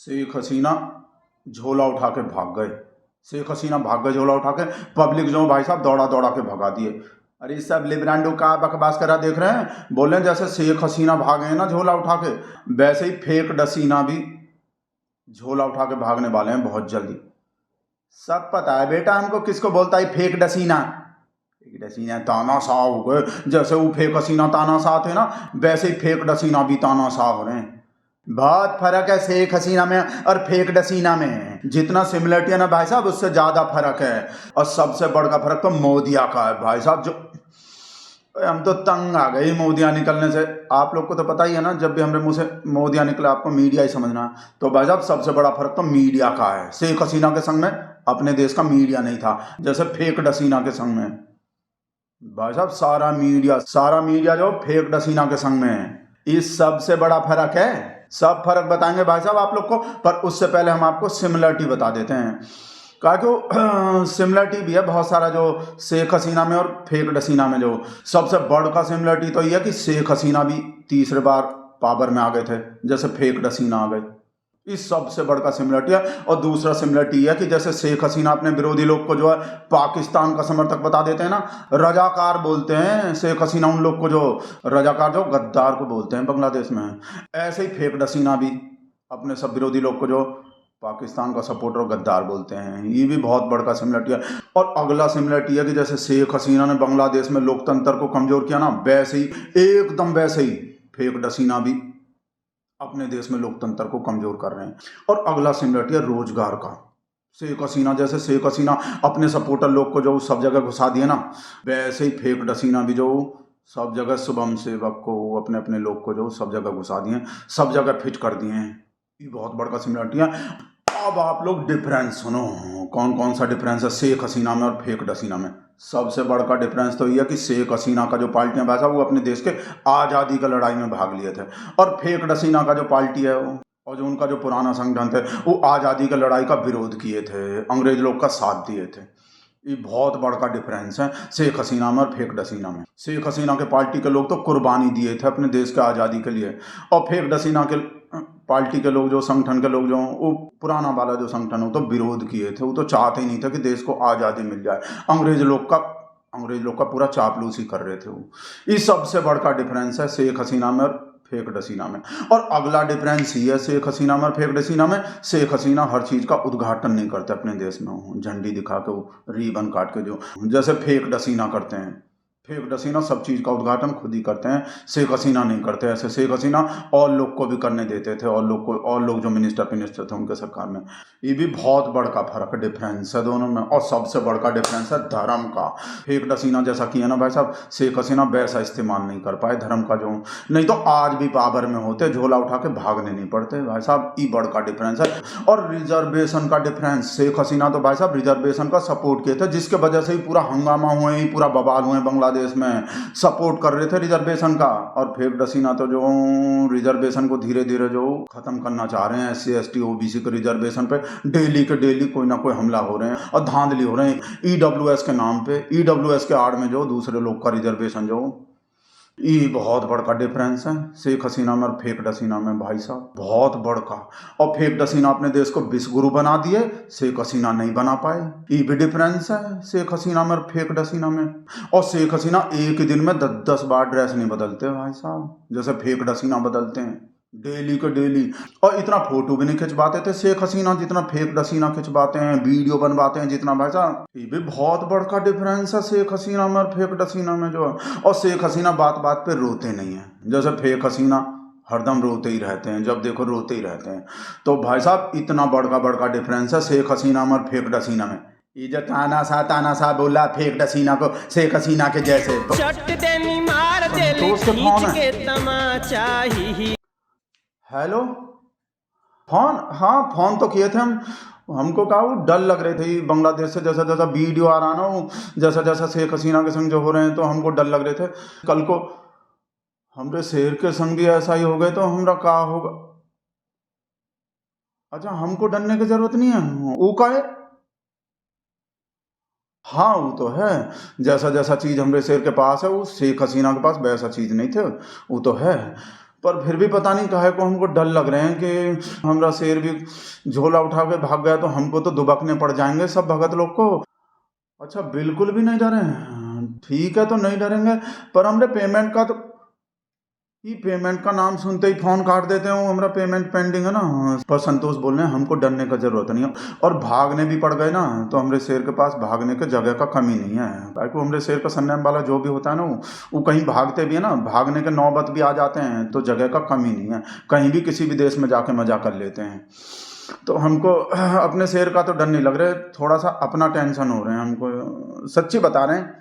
शेख हसीना झोला उठा के भाग गए। शेख हसीना भाग गए झोला उठा के। पब्लिक जो भाई साहब दौड़ा दौड़ा के भगा दिए। अरे सब लिब्रांडो का बकवास करा देख रहे हैं। बोल रहे हैं जैसे शेख हसीना भागे हैं ना झोला उठा के, वैसे ही फेक डसीना भी झोला उठा के भागने वाले हैं बहुत जल्दी। सब पता है बेटा हमको किसको बोलता है फेक डसीना। फेक डसीना तानाशाह हो गए। जैसे वो फेक हसीना तानाशाह थे ना, वैसे ही फेक डसीना भी तानाशाह हो रहे हैं। बहुत फर्क है शेख हसीना में और फेक डसीना में। जितना सिमिलरिटी है ना भाई साहब, उससे ज्यादा फर्क है। और सबसे बड़ा फर्क तो मोदिया का है भाई साहब। जो हम तो तंग आ गए मोदिया निकलने से। आप लोग को तो पता ही है ना, जब भी हमारे मुंह से मोदिया निकला आपको मीडिया ही समझना है। तो भाई साहब सबसे बड़ा फर्क तो मीडिया का है। शेख हसीना के संग में अपने देश का मीडिया नहीं था, जैसे फेक डसीना के संग में भाई साहब सारा मीडिया जो फेक डसीना के संग में है। इस सबसे बड़ा फर्क है। सब फर्क बताएंगे भाई साहब आप लोग को, पर उससे पहले हम आपको सिमिलरिटी बता देते हैं। क्योंकि सिमिलरिटी भी है बहुत सारा जो शेख हसीना में और फेक डसीना में। जो सबसे बड़ा सिमिलरिटी तो ये है कि शेख हसीना भी तीसरे बार पावर में आ गए थे, जैसे फेक डसीना आ गए। इस सबसे बड़ा सिमिलरिटी है। और दूसरा सिमिलरिटी है कि जैसे शेख हसीना अपने विरोधी लोग को जो है पाकिस्तान का समर्थक बता देते हैं ना, रजाकार बोलते हैं शेख हसीना उन लोग को, जो रजाकार जो गद्दार को बोलते हैं बांग्लादेश में। ऐसे ही फेक डसीना भी अपने सब विरोधी लोग को जो पाकिस्तान का सपोर्टर गद्दार बोलते हैं। ये भी बहुत बड़ा सिमिलरिटी है। और अगला सिमिलरिटी है कि जैसे शेख हसीना ने बांग्लादेश में लोकतंत्र को कमजोर किया ना, वैसे ही एकदम वैसे ही फेक डसीना भी अपने देश में लोकतंत्र को कमजोर कर रहे हैं। और अगला सिमिलरिटी है रोजगार का। शेख हसीना जैसे शेख हसीना अपने सपोर्टर लोग को जो सब जगह घुसा दिए ना, वैसे ही फेक डसीना भी जो सब जगह शुभम सेवक को अपने अपने लोग को जो सब जगह घुसा दिए, सब जगह फिट कर दिए हैं। ये बहुत बड़ा सिमिलरिटी है। अब आप लोग डिफरेंस सुनो, कौन कौन सा डिफरेंस है शेख हसीना में और फेक डसीना में। सबसे बड़ा डिफरेंस तो ये है कि शेख हसीना का जो पार्टी है वैसा वो अपने देश के आज़ादी का लड़ाई में भाग लिए थे, और फेक डसीना का जो पार्टी है वो और जो उनका जो पुराना संगठन थे वो आज़ादी का लड़ाई का विरोध किए थे, अंग्रेज लोग का साथ दिए थे। ये बहुत बड़ा डिफरेंस है शेख हसीना में और फेक डसीना में। शेख हसीना के पार्टी के लोग तो कुर्बानी दिए थे अपने देश के आज़ादी के लिए, और फेक डसीना के पार्टी के लोग जो संगठन के लोग जो वो पुराना वाला जो संगठन हो तो विरोध किए थे। वो तो चाहते ही नहीं था कि देश को आज़ादी मिल जाए। अंग्रेज लोग का पूरा चापलूसी कर रहे थे वो। इस सबसे बड़ा डिफरेंस है शेख हसीना में और फेक डसीना में। और अगला डिफरेंस ही है शेख हसीना में और फेक डसीना में। शेख हसीना हर चीज़ का उद्घाटन नहीं करते अपने देश में, झंडी दिखा के वो रिबन काट के, जो जैसे फेक डसीना करते हैं। फेक डसीना सब चीज़ का उद्घाटन खुद ही करते हैं, शेख हसीना नहीं करते। ऐसे शेख हसीना और लोग को भी करने देते थे, और लोग जो मिनिस्टर थे उनके सरकार में। ये भी बहुत बड़ा फर्क डिफरेंस है दोनों में। और सबसे बड़ा डिफरेंस है धर्म का। फेक डसीना जैसा किया ना भाई साहब, शेख हसीना वैसा इस्तेमाल नहीं कर पाए धर्म का, जो नहीं तो आज भी पावर में होते, झोला उठा के भागने नहीं पड़ते भाई साहब। ये बड़ा डिफरेंस है। और रिजर्वेशन का डिफरेंस, शेख हसीना तो भाई साहब रिजर्वेशन का सपोर्ट किए थे, जिसके वजह से ही पूरा हंगामा हुए, पूरा बवाल हुए बांग्लादेश में, सपोर्ट कर रहे थे रिजर्वेशन का। और फेक डसीना तो जो रिजर्वेशन को धीरे धीरे जो खत्म करना चाह रहे हैं, SC ST OBC के रिजर्वेशन पे डेली के डेली कोई ना कोई हमला हो रहे हैं और धांधली हो रहे हैं। EWS के नाम पे, EWS के आड़ में जो दूसरे लोग का रिजर्वेशन जो, ये बहुत बड़ा डिफरेंस है शेख हसीना में और फेक डसीना में भाई साहब, बहुत बड़ा। और फेक डसीना अपने देश को विश्व गुरु बना दिए, शेख हसीना नहीं बना पाए। ये भी डिफरेंस है शेख हसीना में और फेक डसीना में। और शेख हसीना एक ही दिन में 10-10 बार ड्रेस नहीं बदलते भाई साहब, जैसे फेक डसीना बदलते हैं डेली के डेली। और इतना फोटो भी नहीं खिंचवाते थे शेख हसीना जितना फेक डसीना खिंचवाते हैं, वीडियो बनवाते हैं जितना भाई साहब। ये भी बहुत बड़ा डिफरेंस है शेख हसीना में और फेक डसीना में जो है। और शेख हसीना बात बात पे रोते नहीं है, जैसे फेक हसीना हरदम रोते ही रहते हैं, जब देखो रोते ही रहते हैं। तो भाई साहब इतना बड़ा डिफरेंस है शेख हसीना में और फेक डसीना में। ये जो तानाशाह बोला फेक डसीना को शेख हसीना के जैसे, हेलो फोन, हाँ फोन तो किए थे हमको कहा वो डर लग रहे थे बांग्लादेश से, जैसा जैसा वीडियो आ रहा ना वो, जैसा जैसा शेख हसीना के संग जो हो रहे हैं तो हमको डर लग रहे थे। कल को हमरे शेर के संग भी ऐसा ही हो गए तो हमरा क्या होगा। अच्छा हमको डरने की जरूरत नहीं है, वो का है। हाँ वो तो है, जैसा जैसा चीज़ हमरे शेर के पास है वो शेख हसीना के पास वैसा चीज़ नहीं थे, वो तो है। पर फिर भी पता नहीं काहे को हमको डर लग रहे हैं कि हमारा शेर भी झोला उठा के भाग गया तो हमको तो दुबकने पड़ जाएंगे सब भगत लोग को। अच्छा, बिल्कुल भी नहीं डरे? ठीक है, तो नहीं डरेंगे, पर हमने पेमेंट का तो पेमेंट का नाम सुनते ही फोन काट देते हो, हमारा पेमेंट पेंडिंग है ना। पर संतोष बोल रहे हैं हमको डरने का जरूरत नहीं है, और भागने भी पड़ गए ना तो हमारे शेर के पास भागने की जगह का कमी नहीं है। ताकि हमारे शेर का संयम वाला जो भी होता है ना, वो कहीं भागते भी है ना, भागने के नौबत भी आ जाते हैं तो जगह का कमी नहीं है, कहीं भी किसी भी देश में जाके मजा कर लेते हैं। तो हमको अपने शेर का तो डर नहीं लग रहा है, थोड़ा सा अपना टेंशन हो रहे हैं हमको, सच्ची बता रहे हैं।